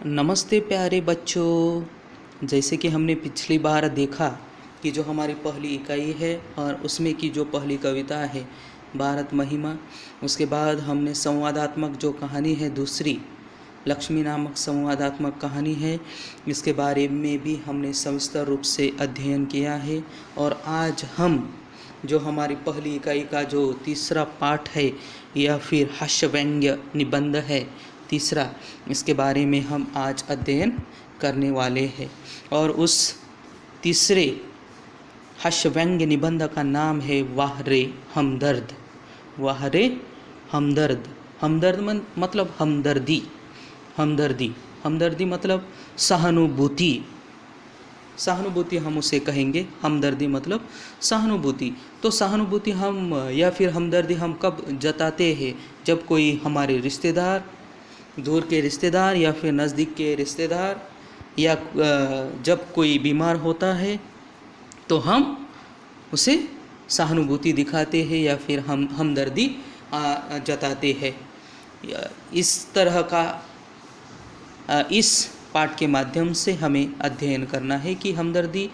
नमस्ते प्यारे बच्चों। जैसे कि हमने पिछली बार देखा कि जो हमारी पहली इकाई है और उसमें की जो पहली कविता है भारत महिमा, उसके बाद हमने संवादात्मक जो कहानी है दूसरी लक्ष्मी नामक संवादात्मक कहानी है, इसके बारे में भी हमने सविस्तर रूप से अध्ययन किया है। और आज हम जो हमारी पहली इकाई का जो तीसरा पाठ है या फिर हास्य व्यंग्य निबंध है तीसरा, इसके बारे में हम आज अध्ययन करने वाले हैं। और उस तीसरे हास्य व्यंग्य निबंध का नाम है वाह रे हमदर्द। वाह रे हमदर्द। हमदर्द मतलब हमदर्दी। हमदर्दी हमदर्दी मतलब सहानुभूति। सहानुभूति हम उसे कहेंगे। हमदर्दी मतलब सहानुभूति। तो सहानुभूति हम या फिर हमदर्दी हम कब जताते हैं? जब कोई हमारे रिश्तेदार, दूर के रिश्तेदार या फिर नज़दीक के रिश्तेदार, या जब कोई बीमार होता है तो हम उसे सहानुभूति दिखाते हैं या फिर हम हमदर्दी जताते हैं। इस तरह का इस पाठ के माध्यम से हमें अध्ययन करना है कि हमदर्दी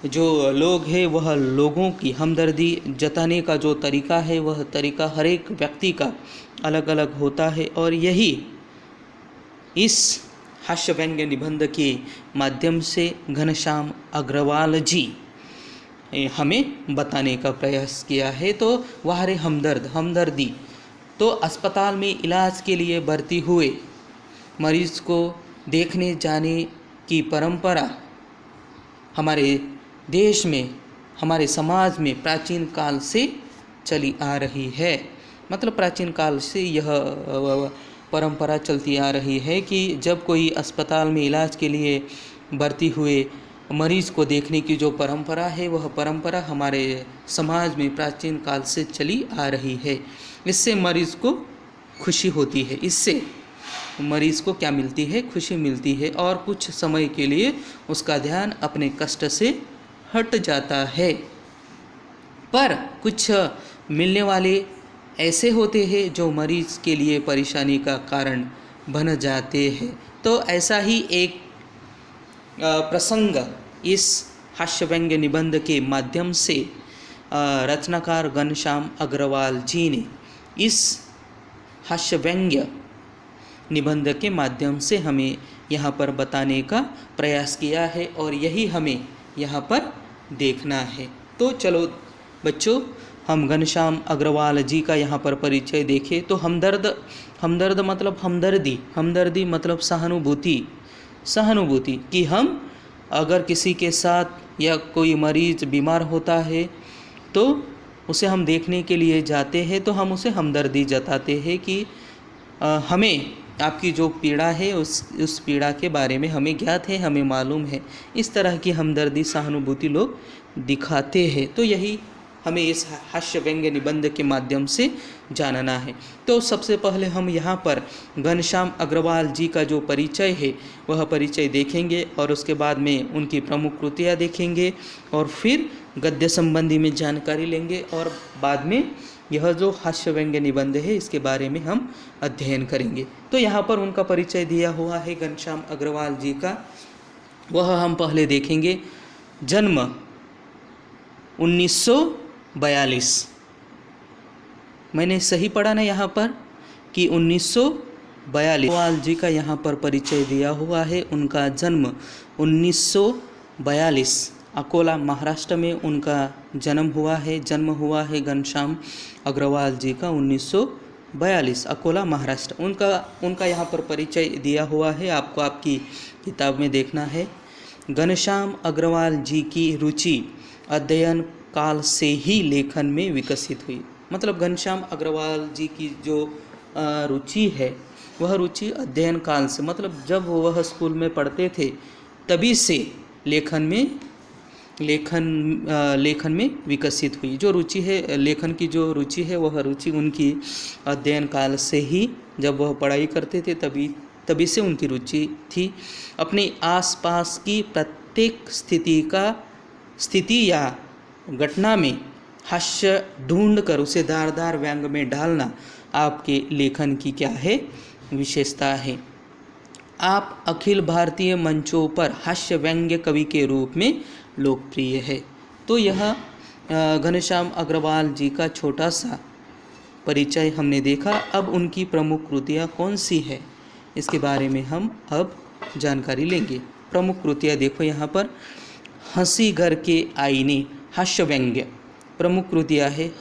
जो लोग हैं वह लोगों की हमदर्दी जताने का जो तरीका है वह तरीका हर एक व्यक्ति का अलग अलग होता है। और यही इस हास्य व्यंग्य निबंध के माध्यम से घनश्याम अग्रवाल जी हमें बताने का प्रयास किया है। तो वाह रे हमदर्द, हमदर्दी। तो अस्पताल में इलाज के लिए भर्ती हुए मरीज को देखने जाने की परंपरा हमारे देश में, हमारे समाज में प्राचीन काल से चली आ रही है। मतलब प्राचीन काल से यह परंपरा चलती आ रही है कि जब कोई अस्पताल में इलाज के लिए भर्ती हुए मरीज़ को देखने की जो परंपरा है वह परंपरा हमारे समाज में प्राचीन काल से चली आ रही है। इससे मरीज़ को खुशी होती है। इससे मरीज़ को क्या मिलती है? खुशी मिलती है। और कुछ समय के लिए उसका ध्यान अपने कष्ट से हट जाता है। पर कुछ मिलने वाले ऐसे होते हैं जो मरीज़ के लिए परेशानी का कारण बन जाते हैं। तो ऐसा ही एक प्रसंग इस हास्य व्यंग्य निबंध के माध्यम से रचनाकार घनश्याम अग्रवाल जी ने इस हास्य व्यंग्य निबंध के माध्यम से हमें यहाँ पर बताने का प्रयास किया है और यही हमें यहाँ पर देखना है। तो चलो बच्चों, हम घनश्याम अग्रवाल जी का यहाँ पर परिचय देखें। तो हमदर्द, हमदर्द मतलब हमदर्दी। हमदर्दी मतलब सहानुभूति। सहानुभूति कि हम अगर किसी के साथ या कोई मरीज़ बीमार होता है तो उसे हम देखने के लिए जाते हैं तो हम उसे हमदर्दी जताते हैं कि हमें आपकी जो पीड़ा है उस पीड़ा के बारे में हमें ज्ञात है, हमें मालूम है। इस तरह की हमदर्दी सहानुभूति लोग दिखाते हैं। तो यही हमें इस हास्य व्यंग्य निबंध के माध्यम से जानना है। तो सबसे पहले हम यहाँ पर घनश्याम अग्रवाल जी का जो परिचय है वह परिचय देखेंगे और उसके बाद में उनकी प्रमुख कृतियाँ देखेंगे और फिर गद्य संबंधी में जानकारी लेंगे और बाद में यह जो हास्य व्यंग्य निबंध है इसके बारे में हम अध्ययन करेंगे। तो यहाँ पर उनका परिचय दिया हुआ है घनश्याम अग्रवाल जी का, वह हम पहले देखेंगे। जन्म 1942। मैंने सही पढ़ा ना यहाँ पर कि 1942 अग्रवाल जी का यहाँ पर परिचय दिया हुआ है। उनका जन्म 1942 अकोला महाराष्ट्र में उनका जन्म हुआ है। जन्म हुआ है घनश्याम अग्रवाल जी का 1942 अकोला महाराष्ट्र। उनका यहाँ पर परिचय दिया हुआ है, आपको आपकी किताब में देखना है। घनश्याम अग्रवाल जी की रुचि अध्ययन काल से ही लेखन में विकसित हुई। मतलब घनश्याम अग्रवाल जी की जो रुचि है वह रुचि अध्ययन काल से, मतलब जब वह स्कूल में पढ़ते थे तभी से लेखन में विकसित हुई। जो रुचि है, लेखन की जो रुचि है वह रुचि उनकी अध्ययन काल से ही, जब वह पढ़ाई करते थे तभी से उनकी रुचि थी। अपने आसपास की प्रत्येक स्थिति या घटना में हास्य ढूंढकर उसे धारदार व्यंग में ढालना आपके लेखन की क्या है? विशेषता है। आप अखिल भारतीय मंचों पर हास्य व्यंग्य कवि के रूप में लोकप्रिय है। तो यह घनश्याम अग्रवाल जी का छोटा सा परिचय हमने देखा। अब उनकी प्रमुख कृतियाँ कौन सी है इसके बारे में हम अब जानकारी लेंगे। प्रमुख कृतियाँ देखो यहाँ पर, हंसी घर के आईने हास्य व्यंग्य प्रमुख कृतियाँ है।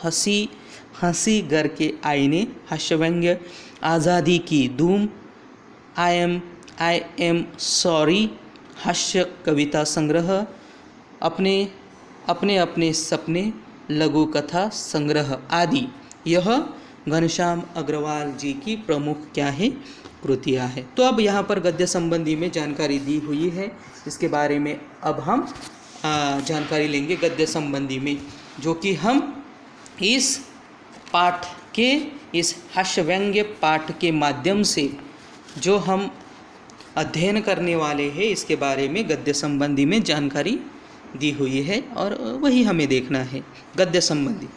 हंसी घर के आईने हास्य व्यंग्य, आज़ादी की धूम, आई एम सॉरी हास्य कविता संग्रह, अपने सपने लघु कथा संग्रह आदि। यह घनश्याम अग्रवाल जी की प्रमुख क्या है, कृतियाँ हैं। तो अब यहाँ पर गद्य संबंधी में जानकारी दी हुई है, इसके बारे में अब हम जानकारी लेंगे गद्य संबंधी में, जो कि हम इस पाठ के, इस हास्य व्यंग्य पाठ के माध्यम से जो हम अध्ययन करने वाले हैं इसके बारे में गद्य संबंधी में जानकारी दी हुई है और वही हमें देखना है। गद्य संबंधी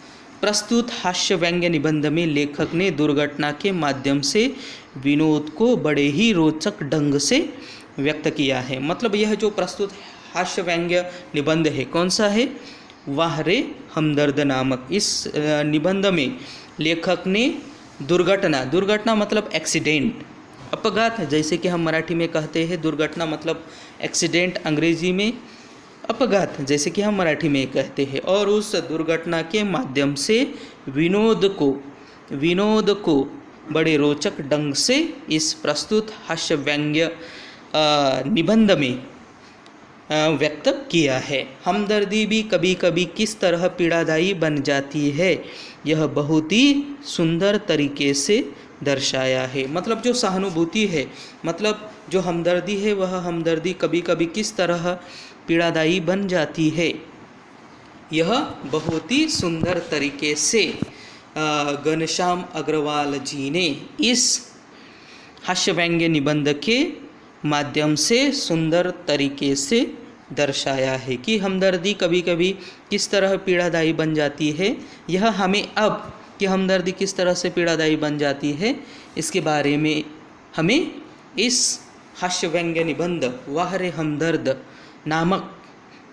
प्रस्तुत हास्य व्यंग्य निबंध में लेखक ने दुर्घटना के माध्यम से विनोद को बड़े ही रोचक ढंग से व्यक्त किया है। मतलब यह जो प्रस्तुत हास्य व्यंग्य निबंध है कौन सा है, वाह रे हमदर्द नामक इस निबंध में लेखक ने दुर्घटना मतलब एक्सीडेंट, अपघात, जैसे कि हम मराठी में कहते हैं दुर्घटना मतलब एक्सीडेंट, अंग्रेजी में अपघात जैसे कि हम मराठी में कहते हैं, और उस दुर्घटना के माध्यम से विनोद को बड़े रोचक ढंग से इस प्रस्तुत हास्य व्यंग्य निबंध में व्यक्त किया है। हमदर्दी भी कभी कभी किस तरह पीड़ादायी बन जाती है, यह बहुत ही सुंदर तरीके से दर्शाया है। मतलब जो सहानुभूति है, मतलब जो हमदर्दी है, वह हमदर्दी कभी कभी किस तरह पीड़ादायी बन जाती है, यह बहुत ही सुंदर तरीके से घनश्याम अग्रवाल जी ने इस हास्य व्यंग्य निबंध के माध्यम से सुंदर तरीके से दर्शाया है कि हमदर्दी कभी कभी किस तरह पीड़ादायी बन जाती है। यह हमें अब कि हमदर्दी किस तरह से पीड़ादायी बन जाती है इसके बारे में हमें इस हास्य व्यंग्य निबंध वाह रे हमदर्द नामक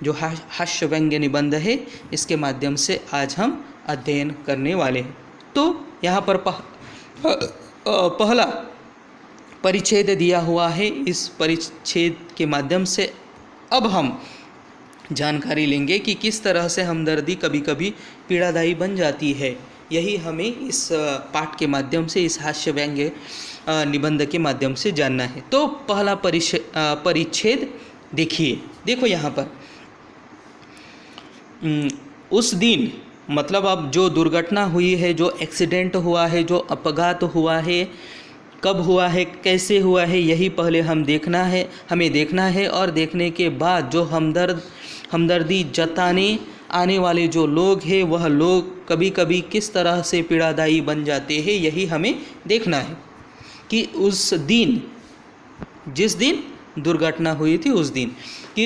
जो हास्य व्यंग्य निबंध है इसके माध्यम से आज हम अध्ययन करने वाले हैं। तो यहाँ पर पहला परिच्छेद दिया हुआ है। इस परिच्छेद के माध्यम से अब हम जानकारी लेंगे कि किस तरह से हमदर्दी कभी कभी पीड़ादायी बन जाती है। यही हमें इस पाठ के माध्यम से, इस हास्य व्यंग्य निबंध के माध्यम से जानना है। तो पहला परिच्छेद देखिए, देखो यहाँ पर उस दिन, मतलब अब जो दुर्घटना हुई है, जो एक्सीडेंट हुआ है, जो अपघात हुआ है, कब हुआ है, कैसे हुआ है, यही पहले हमें देखना है। और देखने के बाद जो हमदर्दी जताने आने वाले जो लोग हैं वह लोग कभी कभी किस तरह से पीड़ादायी बन जाते हैं, यही हमें देखना है कि उस दिन, जिस दिन दुर्घटना हुई थी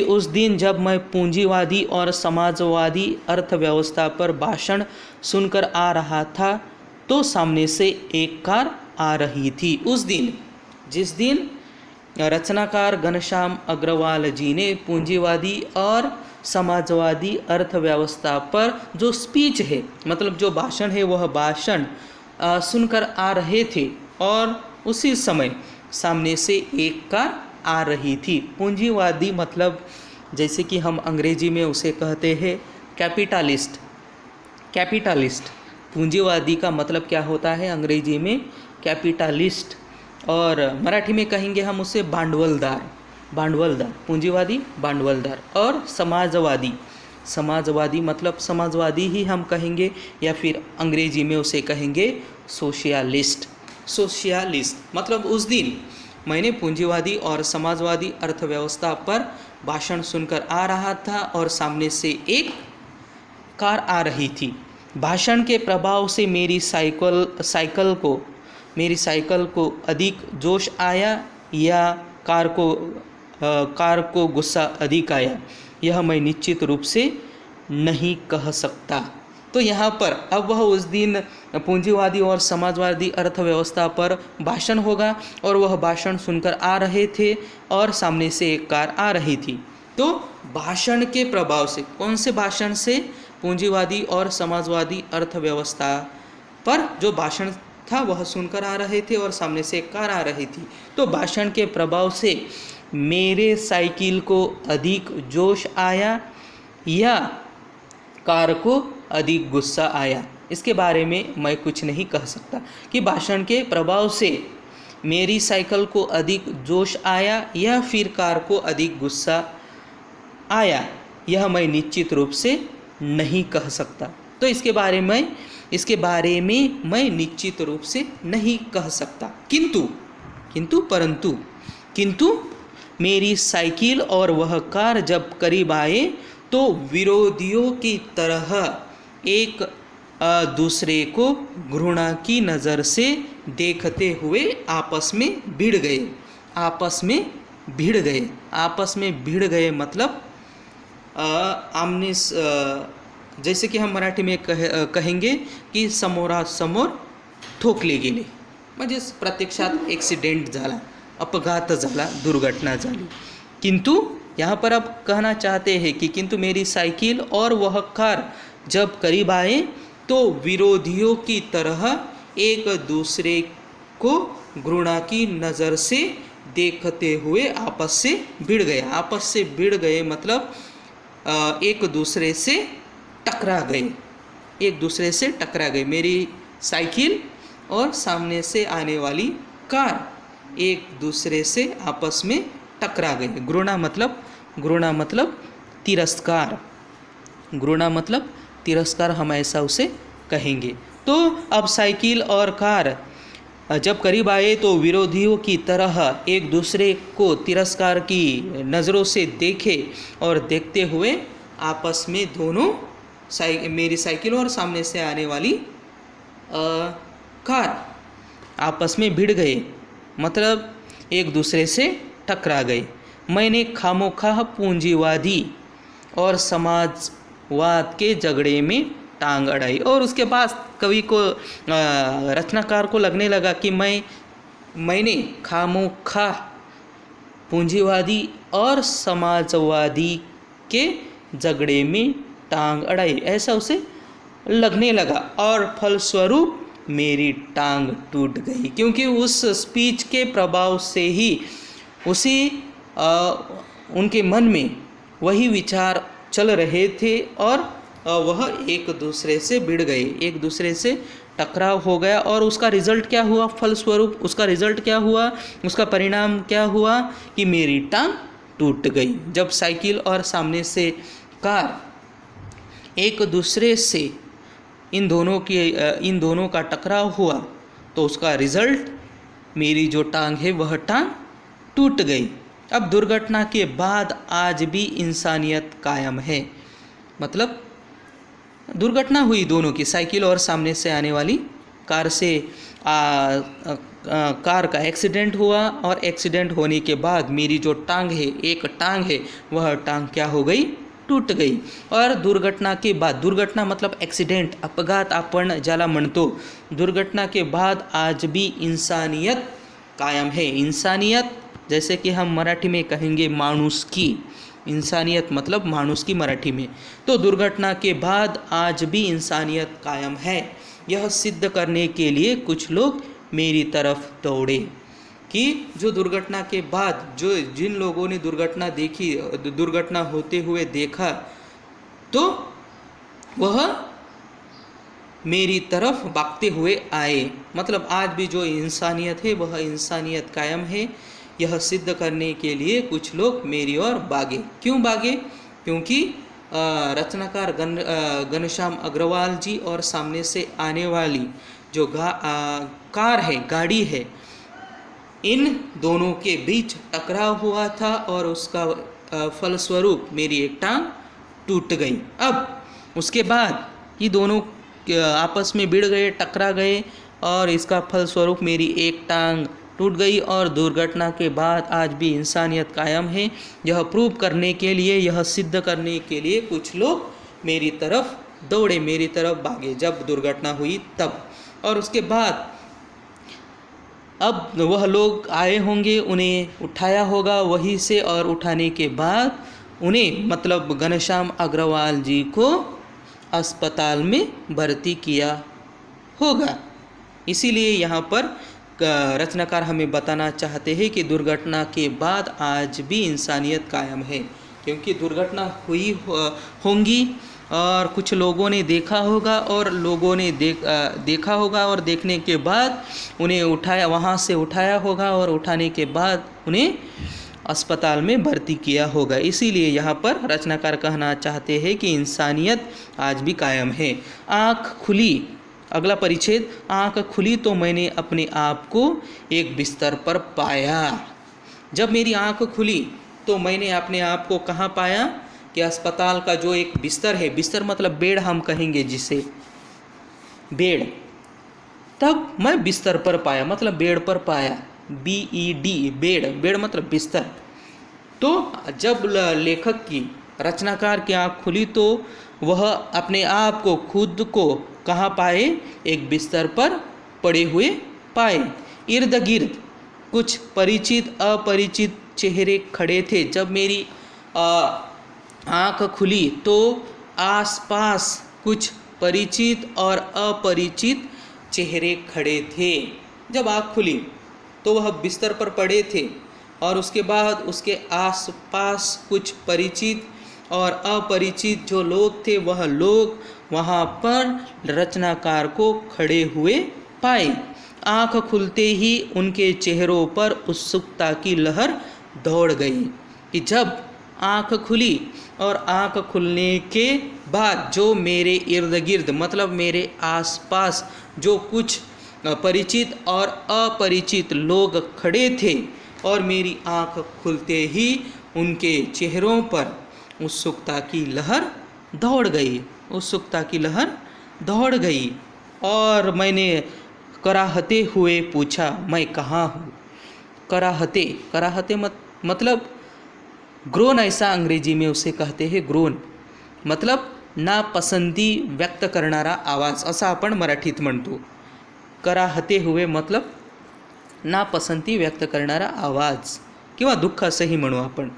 उस दिन जब मैं पूंजीवादी और समाजवादी अर्थव्यवस्था पर भाषण सुनकर आ रहा था तो सामने से एक कार आ रही थी। उस दिन, जिस दिन रचनाकार घनश्याम अग्रवाल जी ने पूंजीवादी और समाजवादी अर्थव्यवस्था पर जो स्पीच है, मतलब जो भाषण है, वह भाषण सुनकर आ रहे थे और उसी समय सामने से एक कार आ रही थी। पूंजीवादी मतलब जैसे कि हम अंग्रेजी में उसे कहते हैं कैपिटलिस्ट। पूंजीवादी का मतलब क्या होता है अंग्रेजी में, कैपिटलिस्ट, और मराठी में कहेंगे हम उसे भांडवलदार। पूंजीवादी भांडवलदार। और समाजवादी मतलब समाजवादी ही हम कहेंगे, या फिर अंग्रेजी में उसे कहेंगे सोशलिस्ट। मतलब उस दिन मैंने पूंजीवादी और समाजवादी अर्थव्यवस्था पर भाषण सुनकर आ रहा था और सामने से एक कार आ रही थी। भाषण के प्रभाव से मेरी साइकिल को अधिक जोश आया या कार को गुस्सा अधिक आया, यह मैं निश्चित रूप से नहीं कह सकता। तो यहाँ पर अब वह उस दिन पूंजीवादी और समाजवादी अर्थव्यवस्था पर भाषण होगा और वह भाषण सुनकर आ रहे थे और सामने से एक कार आ रही थी। तो भाषण के प्रभाव से, कौन से भाषण से? पूंजीवादी और समाजवादी अर्थव्यवस्था पर जो भाषण था वह सुनकर आ रहे थे और सामने से एक कार आ रही थी। तो भाषण के प्रभाव से मेरे साइकिल को अधिक जोश आया या कार को अधिक गुस्सा आया, इसके बारे में मैं कुछ नहीं कह सकता कि भाषण के प्रभाव से मेरी साइकिल को अधिक जोश आया या फिर कार को अधिक गुस्सा आया, यह मैं निश्चित रूप से नहीं कह सकता। तो इसके बारे में मैं निश्चित रूप से नहीं कह सकता। किंतु मेरी साइकिल और वह कार जब करीब आए तो विरोधियों की तरह एक दूसरे को घृणा की नज़र से देखते हुए आपस में भिड़ गए मतलब आमने जैसे कि हम मराठी में कहेंगे की समोरासमोर ठोकले गेले, म्हणजे प्रत्यक्षात ॲक्सिडेंट झाला, अपघात झाला, दुर्घटना झाली। किंतु यहाँ पर अब कहना चाहते हैं कि किंतु मेरी साइकिल और वह कार जब करीब आए तो विरोधियों की तरह एक दूसरे को घृणा की नज़र से देखते हुए आपस से भिड़ गए मतलब एक दूसरे से टकरा गए। मेरी साइकिल और सामने से आने वाली कार एक दूसरे से आपस में टकरा गए। घृणा मतलब तिरस्कार हम ऐसा उसे कहेंगे। तो अब साइकिल और कार जब करीब आए तो विरोधियों की तरह एक दूसरे को तिरस्कार की नज़रों से देखे और देखते हुए आपस में दोनों मेरी साइकिल और सामने से आने वाली कार आपस में भिड़ गए मतलब एक दूसरे से टकरा गए। मैंने खामोखा पूंजीवादी और समाजवाद के झगड़े में टांग अड़ाई। और उसके बाद कवि को रचनाकार को लगने लगा कि मैंने खामोखा पूंजीवादी और समाजवादी के झगड़े में टांग अड़ाई, ऐसा उसे लगने लगा और फलस्वरूप मेरी टांग टूट गई। क्योंकि उस स्पीच के प्रभाव से ही उनके मन में वही विचार चल रहे थे और वह एक दूसरे से भिड़ गए, एक दूसरे से टकराव हो गया। और उसका रिज़ल्ट क्या हुआ? फलस्वरूप उसका रिज़ल्ट क्या हुआ? उसका परिणाम क्या हुआ कि मेरी टांग टूट गई। जब साइकिल और सामने से कार एक दूसरे से इन दोनों का टकराव हुआ तो उसका रिज़ल्ट मेरी जो टांग है वह टांग टूट गई। अब दुर्घटना के बाद आज भी इंसानियत कायम है। मतलब दुर्घटना हुई दोनों की, साइकिल और सामने से आने वाली कार से कार का एक्सीडेंट हुआ और एक्सीडेंट होने के बाद मेरी जो टांग है, एक टांग है, वह टांग क्या हो गई? टूट गई। और दुर्घटना के बाद, दुर्घटना मतलब एक्सीडेंट, अपघात आपण ज्याला म्हणतो, दुर्घटना के बाद आज भी इंसानियत कायम है। इंसानियत जैसे कि हम मराठी में कहेंगे माणुसकी, इंसानियत मतलब माणुसकी मराठी में। तो दुर्घटना के बाद आज भी इंसानियत कायम है, यह सिद्ध करने के लिए कुछ लोग मेरी तरफ दौड़े कि जो दुर्घटना के बाद जिन लोगों ने दुर्घटना देखी, दुर्घटना होते हुए देखा, तो वह मेरी तरफ भागते हुए आए। मतलब आज भी जो इंसानियत है वह इंसानियत कायम है, यह सिद्ध करने के लिए कुछ लोग मेरी ओर भागे। क्यों भागे? क्योंकि रचनाकार घनश्याम अग्रवाल जी और सामने से आने वाली जो कार है, गाड़ी है, इन दोनों के बीच टकराव हुआ था और उसका फलस्वरूप मेरी एक टांग टूट गई। अब उसके बाद ये दोनों आपस में भिड़ गए, टकरा गए और इसका फलस्वरूप मेरी एक टांग टूट गई। और दुर्घटना के बाद आज भी इंसानियत कायम है, यह प्रूव करने के लिए, यह सिद्ध करने के लिए कुछ लोग मेरी तरफ दौड़े, मेरी तरफ भागे जब दुर्घटना हुई तब। और उसके बाद अब वह लोग आए होंगे, उन्हें उठाया होगा वहीं से, और उठाने के बाद उन्हें मतलब घनश्याम अग्रवाल जी को अस्पताल में भर्ती किया होगा। इसीलिए यहाँ पर रचनाकार हमें बताना चाहते हैं कि दुर्घटना के बाद आज भी इंसानियत कायम है, क्योंकि दुर्घटना हुई होंगी और कुछ लोगों ने देखा होगा, और लोगों ने देखा होगा, और देखने के बाद उन्हें उठाया, वहाँ से उठाया होगा, और उठाने के बाद उन्हें अस्पताल में भर्ती किया होगा। इसीलिए यहाँ पर रचनाकार कहना चाहते हैं कि इंसानियत आज भी कायम है। आँख खुली, अगला परिच्छेद, आँख खुली तो मैंने अपने आप को एक बिस्तर पर पाया। जब मेरी आँख खुली तो मैंने अपने आप को कहाँ पाया कि अस्पताल का जो एक बिस्तर है, बिस्तर मतलब बेड हम कहेंगे जिसे, बेड, तब मैं बिस्तर पर पाया, मतलब बेड पर पाया, BED, बेड, बेड मतलब बिस्तर। तो जब लेखक की, रचनाकार की आँख खुली तो वह अपने आप को, खुद को कहाँ पाए, एक बिस्तर पर पड़े हुए पाए। इर्द गिर्द कुछ परिचित अपरिचित चेहरे खड़े थे। जब मेरी आँख खुली तो आसपास कुछ परिचित और अपरिचित चेहरे खड़े थे। जब आँख खुली तो वह बिस्तर पर पड़े थे, और उसके बाद उसके आसपास कुछ परिचित और अपरिचित जो लोग थे, वह लोग वहाँ पर रचनाकार को खड़े हुए पाए। आँख खुलते ही उनके चेहरों पर उत्सुकता की लहर दौड़ गई कि जब आँख खुली, और आँख खुलने के बाद जो मेरे इर्द गिर्द मतलब मेरे आसपास जो कुछ परिचित और अपरिचित लोग खड़े थे, और मेरी आँख खुलते ही उनके चेहरों पर उत्सुकता की लहर दौड़ गई, उत्सुकता की लहर दौड़ गई। और मैंने कराहते हुए पूछा, मैं कहाँ हूँ। कराहते, कराहते मतलब ग्रोन, ऐसा अंग्रेजी में उसे कहते हैं, ग्रोन मतलब नापसंती व्यक्त करणारा आवाज, असा आपण मराठीत म्हणतो। कराहते हुए मतलब नापसंती व्यक्त करणारा आवाज किंवा दुःख असंही म्हणू आपण।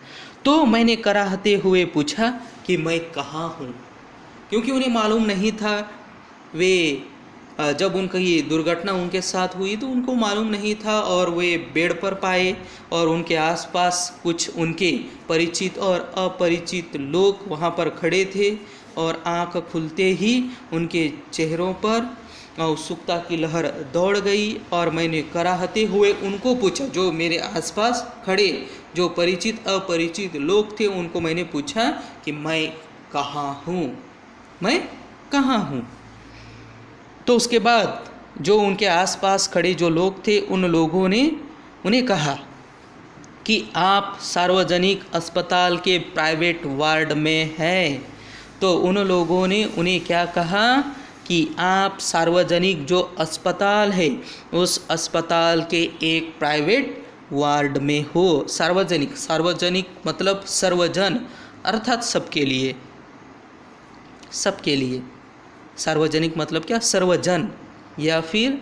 तो मैंने कराहते हुए पूछा कि मैं कहाँ हूँ, क्योंकि उन्हें मालूम नहीं था। वे जब उनकी दुर्घटना उनके साथ हुई तो उनको मालूम नहीं था, और वे बेड पर पाए, और उनके आसपास कुछ उनके परिचित और अपरिचित लोग वहाँ पर खड़े थे, और आँख खुलते ही उनके चेहरों पर उत्सुकता की लहर दौड़ गई। और मैंने कराहते हुए उनको पूछा, जो मेरे आसपास खड़े जो परिचित अपरिचित लोग थे, उनको मैंने पूछा कि मैं कहाँ हूँ, मैं कहाँ हूँ। तो उसके बाद जो उनके आसपास खड़े जो लोग थे, उन लोगों ने उन्हें कहा कि आप सार्वजनिक अस्पताल के प्राइवेट वार्ड में हैं। तो उन लोगों ने उन्हें क्या कहा कि आप सार्वजनिक जो अस्पताल है, उस अस्पताल के एक प्राइवेट वार्ड में हो। सार्वजनिक, सार्वजनिक मतलब सर्वजन, अर्थात सबके लिए, सबके लिए। सार्वजनिक मतलब क्या, सर्वजन या फिर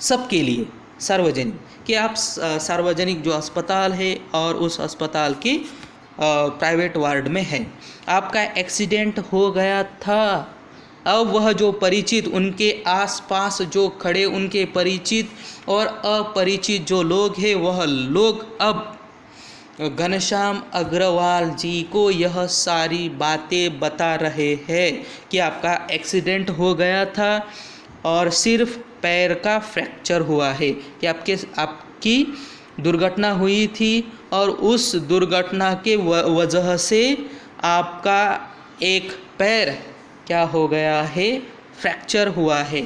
सबके लिए। सार्वजनिक कि आप सार्वजनिक जो अस्पताल है और उस अस्पताल के प्राइवेट वार्ड में है। आपका एक्सीडेंट हो गया था। अब वह जो परिचित, उनके आसपास जो खड़े उनके परिचित और अपरिचित जो लोग हैं, वह लोग अब घनश्याम अग्रवाल जी को यह सारी बातें बता रहे हैं कि आपका एक्सीडेंट हो गया था और सिर्फ पैर का फ्रैक्चर हुआ है, कि आपकी दुर्घटना हुई थी और उस दुर्घटना के वजह से आपका एक पैर क्या हो गया है, फ्रैक्चर हुआ है।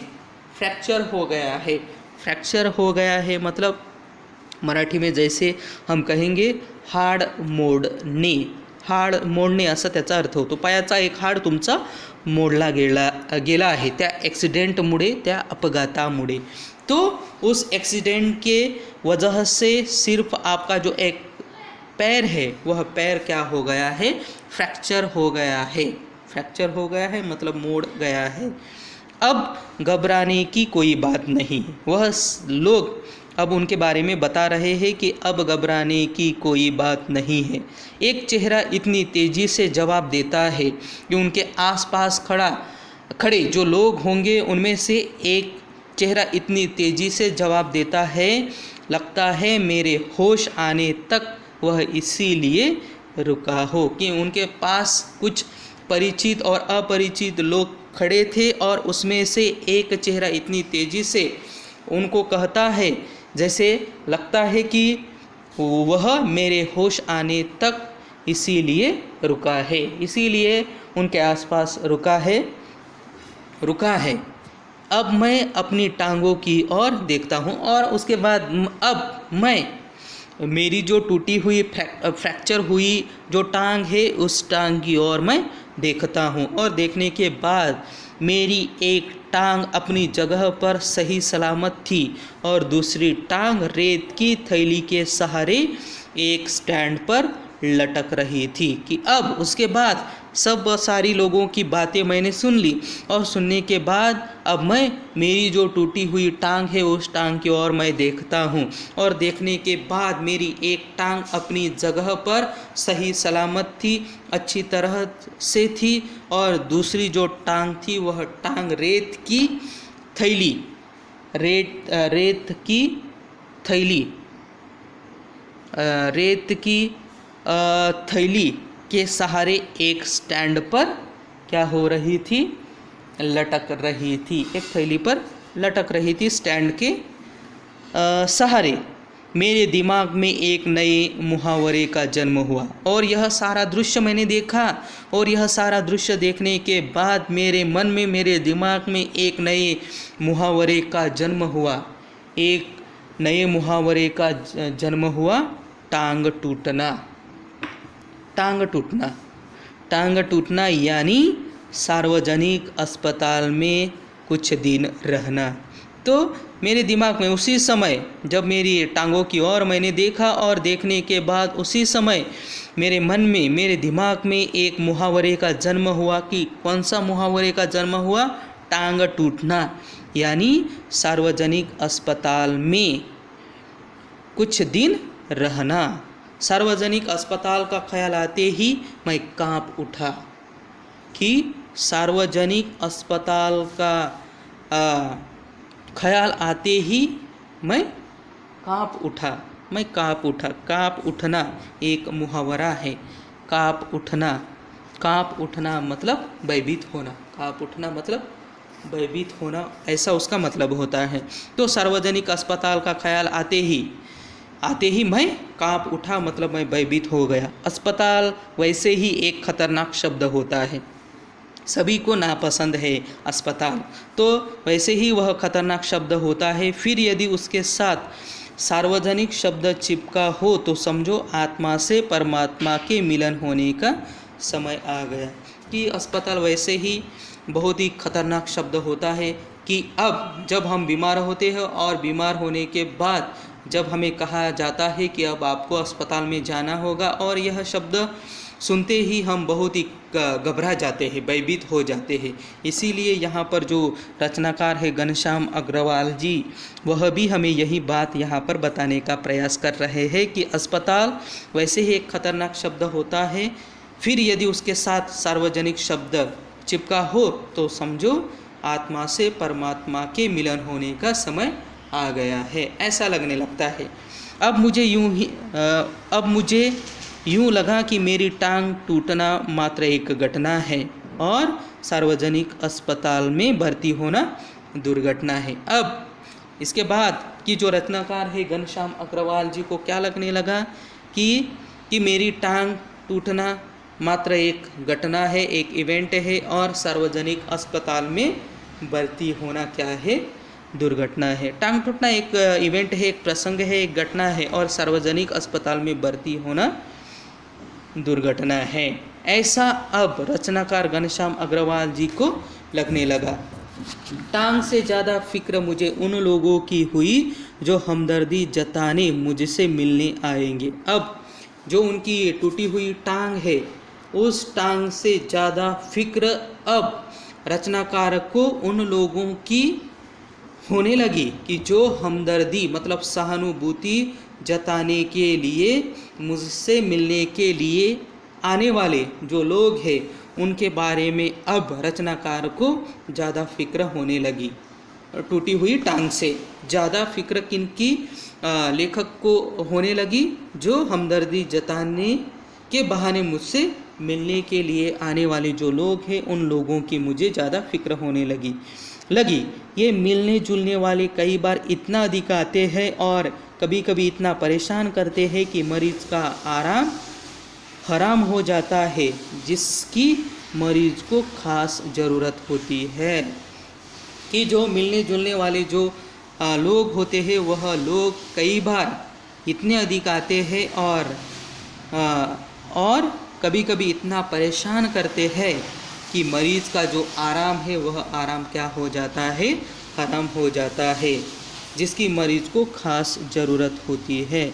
फ्रैक्चर हो गया है, फ्रैक्चर हो गया है मतलब मराठी में जैसे हम कहेंगे हाड मोडणे, हाड मोडणे असा त्याचा अर्थ होतो। पायाचा एक हाड तुमचा मोडला गेला आहे त्या ॲक्सिडेंटमुळे, त्या अपघातामुळे। तो उस एक्सीडेंट के वजह से सिर्फ आपका जो एक पैर है, वह पैर क्या हो गया है, फ्रैक्चर हो गया है, फ्रैक्चर हो गया है मतलब मोड़ गया है। अब घबराने की कोई बात नहीं। वह लोग अब उनके बारे में बता रहे हैं कि अब घबराने की कोई बात नहीं है। एक चेहरा इतनी तेज़ी से जवाब देता है कि उनके आसपास खड़े जो लोग होंगे उनमें से एक चेहरा इतनी तेज़ी से जवाब देता है, लगता है मेरे होश आने तक वह इसीलिए रुका हो। कि उनके पास कुछ परिचित और अपरिचित लोग खड़े थे और उसमें से एक चेहरा इतनी तेज़ी से उनको कहता है, जैसे लगता है कि वह मेरे होश आने तक इसीलिए रुका है, इसीलिए उनके आसपास रुका है। अब मैं अपनी टांगों की ओर देखता हूँ और उसके बाद अब मैं मेरी जो टूटी हुई फ्रैक्चर हुई जो टांग है उस टांग की ओर मैं देखता हूँ और देखने के बाद मेरी एक टांग अपनी जगह पर सही सलामत थी और दूसरी टांग रेत की थैली के सहारे एक स्टैंड पर लटक रही थी। कि अब उसके बाद सब सारी लोगों की बातें मैंने सुन ली और सुनने के बाद अब मेरी जो टूटी हुई टांग है उस टांग की ओर मैं देखता हूँ और देखने के बाद मेरी एक टांग अपनी जगह पर सही सलामत थी, अच्छी तरह से थी और दूसरी जो टांग थी वह टांग रेत की थैली के सहारे एक स्टैंड पर क्या हो रही थी, लटक रही थी। एक थैली पर लटक रही थी स्टैंड के सहारे। मेरे दिमाग में एक नए मुहावरे का जन्म हुआ और यह सारा दृश्य मैंने देखा और यह सारा दृश्य देखने के बाद मेरे मन में मेरे दिमाग में एक नए मुहावरे का जन्म हुआ। एक नए मुहावरे का जन्म हुआ, टांग टूटना। टांग टूटना यानी सार्वजनिक अस्पताल में कुछ दिन रहना। तो मेरे दिमाग में उसी समय जब मेरी टांगों की ओर मैंने देखा और देखने के बाद उसी समय मेरे मन में मेरे दिमाग में एक मुहावरे का जन्म हुआ। कि कौन सा मुहावरे का जन्म हुआ? टांग टूटना यानी सार्वजनिक अस्पताल में कुछ दिन रहना। सार्वजनिक अस्पताल का ख्याल आते ही मैं कांप उठा। कि सार्वजनिक अस्पताल का ख्याल आते ही मैं कांप उठा। कांप उठना एक मुहावरा है। कांप उठना मतलब भयभीत होना। कांप उठना मतलब भयभीत होना, ऐसा उसका मतलब होता है। तो सार्वजनिक अस्पताल का ख्याल आते ही मैं कांप उठा मतलब मैं भयभीत हो गया। अस्पताल वैसे ही एक खतरनाक शब्द होता है, सभी को नापसंद है अस्पताल, तो वैसे ही वह खतरनाक शब्द होता है। फिर यदि उसके साथ सार्वजनिक शब्द चिपका हो तो समझो आत्मा से परमात्मा के मिलन होने का समय आ गया। कि अस्पताल वैसे ही बहुत ही खतरनाक शब्द होता है। कि अब जब हम बीमार होते हैं और बीमार होने के बाद जब हमें कहा जाता है कि अब आपको अस्पताल में जाना होगा और यह शब्द सुनते ही हम बहुत ही घबरा जाते हैं, भयभीत हो जाते हैं। इसीलिए यहाँ पर जो रचनाकार है घनश्याम अग्रवाल जी, वह भी हमें यही बात यहाँ पर बताने का प्रयास कर रहे हैं कि अस्पताल वैसे ही एक खतरनाक शब्द होता है। फिर यदि उसके साथ सार्वजनिक शब्द चिपका हो तो समझो आत्मा से परमात्मा के मिलन होने का समय आ गया है, ऐसा लगने लगता है। अब मुझे यूँ लगा कि मेरी टांग टूटना मात्र एक घटना है और सार्वजनिक अस्पताल में भर्ती होना दुर्घटना है। अब इसके बाद कि जो रचनाकार है घनश्याम अग्रवाल जी को क्या लगने लगा कि मेरी टांग टूटना मात्र एक घटना है, एक इवेंट है और सार्वजनिक अस्पताल में भर्ती होना क्या है, दुर्घटना है। टांग टूटना एक इवेंट है, एक प्रसंग है, एक घटना है और सार्वजनिक अस्पताल में भर्ती होना दुर्घटना है। ऐसा अब रचनाकार घनश्याम अग्रवाल जी को लगने लगा। टांग से ज़्यादा फिक्र मुझे उन लोगों की हुई जो हमदर्दी जताने मुझसे मिलने आएंगे। अब जो उनकी टूटी हुई टांग है उस टांग से ज़्यादा फिक्र अब रचनाकार को उन लोगों की होने लगी कि जो हमदर्दी मतलब सहानुभूति जताने के लिए मुझसे मिलने के लिए आने वाले जो लोग हैं उनके बारे में अब रचनाकार को ज़्यादा फिक्र होने लगी। टूटी हुई टांग से ज़्यादा फिक्र किनकी लेखक को होने लगी, जो हमदर्दी जताने के बहाने मुझसे मिलने के लिए आने वाले जो लोग हैं उन लोगों की मुझे ज़्यादा फिक्र होने लगी। ये मिलने जुलने वाले कई बार इतना अधिक आते हैं और कभी कभी इतना परेशान करते हैं कि मरीज का आराम हराम हो जाता है, जिसकी मरीज को खास ज़रूरत होती है। कि जो मिलने जुलने वाले जो लोग होते हैं वह लोग कई बार इतने अधिक आते हैं और कभी कभी इतना परेशान करते हैं कि मरीज का जो आराम है वह आराम क्या हो जाता है, हराम हो जाता है, जिसकी मरीज को खास ज़रूरत होती है।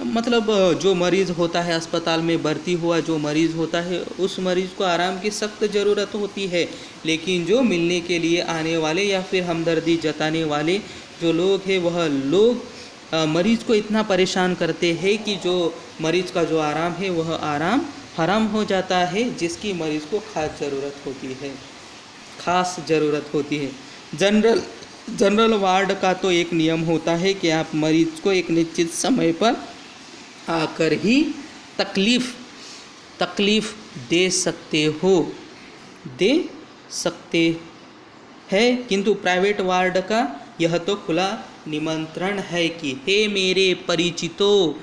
मतलब जो मरीज़ होता है अस्पताल में भर्ती हुआ जो मरीज़ होता है उस मरीज़ को आराम की सख्त ज़रूरत होती है, लेकिन जो मिलने के लिए आने वाले या फिर हमदर्दी जताने वाले जो लोग हैं वह लोग मरीज़ को इतना परेशान करते हैं कि जो मरीज़ का जो आराम है वह आराम हराम हो जाता है, जिसकी मरीज़ को खास ज़रूरत होती है। जनरल वार्ड का तो एक नियम होता है कि आप मरीज़ को एक निश्चित समय पर आकर ही तकलीफ़ दे सकते हैं, किंतु प्राइवेट वार्ड का यह तो खुला निमंत्रण है कि हे मेरे परिचितों,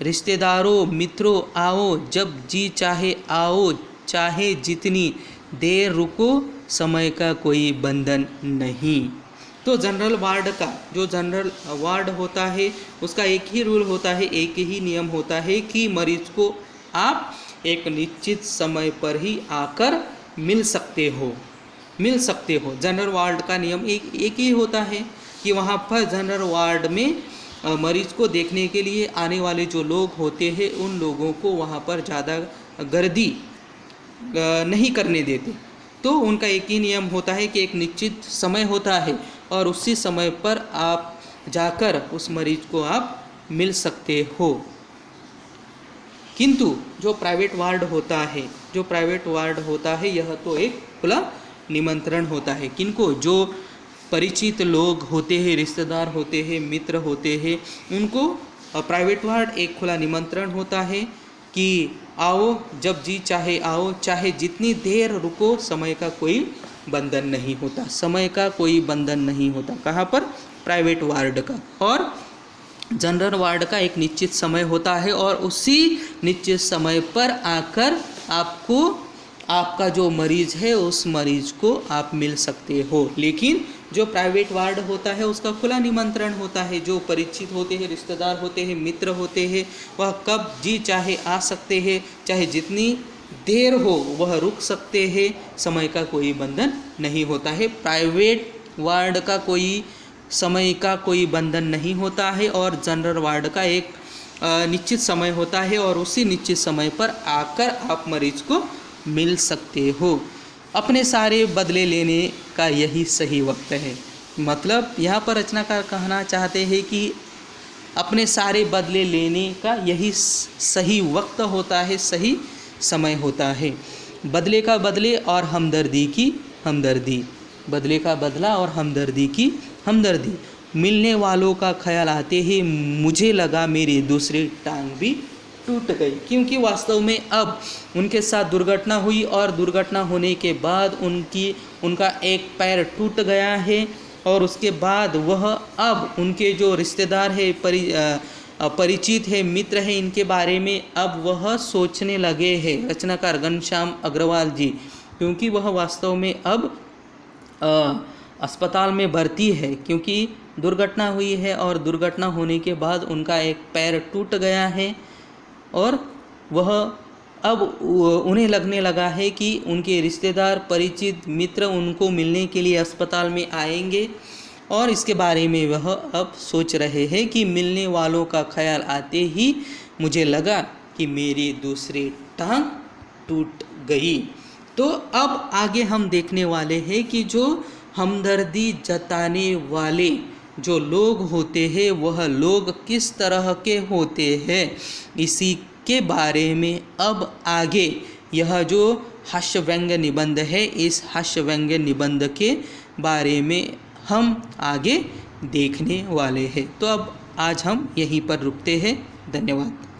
रिश्तेदारों, मित्रों, आओ, जब जी चाहे आओ, चाहे जितनी देर रुको, समय का कोई बंधन नहीं। तो जनरल वार्ड का जो जनरल वार्ड होता है उसका एक ही रूल होता है, एक ही नियम होता है कि मरीज को आप एक निश्चित समय पर ही आकर मिल सकते हो। जनरल वार्ड का नियम एक ही होता है कि वहाँ पर जनरल वार्ड में मरीज को देखने के लिए आने वाले जो लोग होते हैं उन लोगों को वहाँ पर ज़्यादा गर्दी नहीं करने देते। तो उनका एक ही नियम होता है कि एक निश्चित समय होता है और उसी समय पर आप जाकर उस मरीज को आप मिल सकते हो। किंतु जो प्राइवेट वार्ड होता है यह तो एक खुला निमंत्रण होता है। किनको? जो परिचित लोग होते हैं, रिश्तेदार होते हैं, मित्र होते हैं, उनको प्राइवेट वार्ड एक खुला निमंत्रण होता है कि आओ, जब जी चाहे आओ, चाहे जितनी देर रुको, समय का कोई बंधन नहीं होता। कहाँ पर? प्राइवेट वार्ड का। और जनरल वार्ड का एक निश्चित समय होता है और उसी निश्चित समय पर आकर आपका जो मरीज है उस मरीज को आप मिल सकते हो। लेकिन जो प्राइवेट वार्ड होता है उसका खुला निमंत्रण होता है। जो परिचित होते हैं, रिश्तेदार होते हैं, मित्र होते हैं, वह कब जी चाहे आ सकते हैं, चाहे जितनी देर हो वह रुक सकते हैं, समय का कोई बंधन नहीं होता है। प्राइवेट वार्ड का कोई समय का कोई बंधन नहीं होता है और जनरल वार्ड का एक निश्चित समय होता है और उसी निश्चित समय पर आकर आप मरीज को मिल सकते हो। अपने सारे बदले लेने का यही सही वक्त है। मतलब यहाँ पर रचनाकार कहना चाहते हैं कि अपने सारे बदले लेने का यही सही वक्त होता है, सही समय होता है। बदले का बदले और हमदर्दी की हमदर्दी, बदले का बदला और हमदर्दी की हमदर्दी। मिलने वालों का ख्याल आते ही मुझे लगा मेरी दूसरी टांग भी टूट गई, क्योंकि वास्तव में अब उनके साथ दुर्घटना हुई और दुर्घटना होने के बाद उनका एक पैर टूट गया है और उसके बाद वह अब उनके जो रिश्तेदार है, परिचित है, मित्र है, इनके बारे में अब वह सोचने लगे हैं, रचनाकार घनश्याम अग्रवाल जी, क्योंकि वह वास्तव में अब अस्पताल में भर्ती है, क्योंकि दुर्घटना हुई है और दुर्घटना होने के बाद उनका एक पैर टूट गया है और वह अब उन्हें लगने लगा है कि उनके रिश्तेदार, परिचित, मित्र उनको मिलने के लिए अस्पताल में आएंगे और इसके बारे में वह अब सोच रहे हैं कि मिलने वालों का ख्याल आते ही मुझे लगा कि मेरी दूसरी टांग टूट गई। तो अब आगे हम देखने वाले हैं कि जो हमदर्दी जताने वाले जो लोग होते हैं वह लोग किस तरह के होते हैं, इसी के बारे में अब आगे यह जो हास्य व्यंग्य निबंध है, इस हास्य व्यंग्य निबंध के बारे में हम आगे देखने वाले हैं। तो अब आज हम यहीं पर रुकते हैं। धन्यवाद।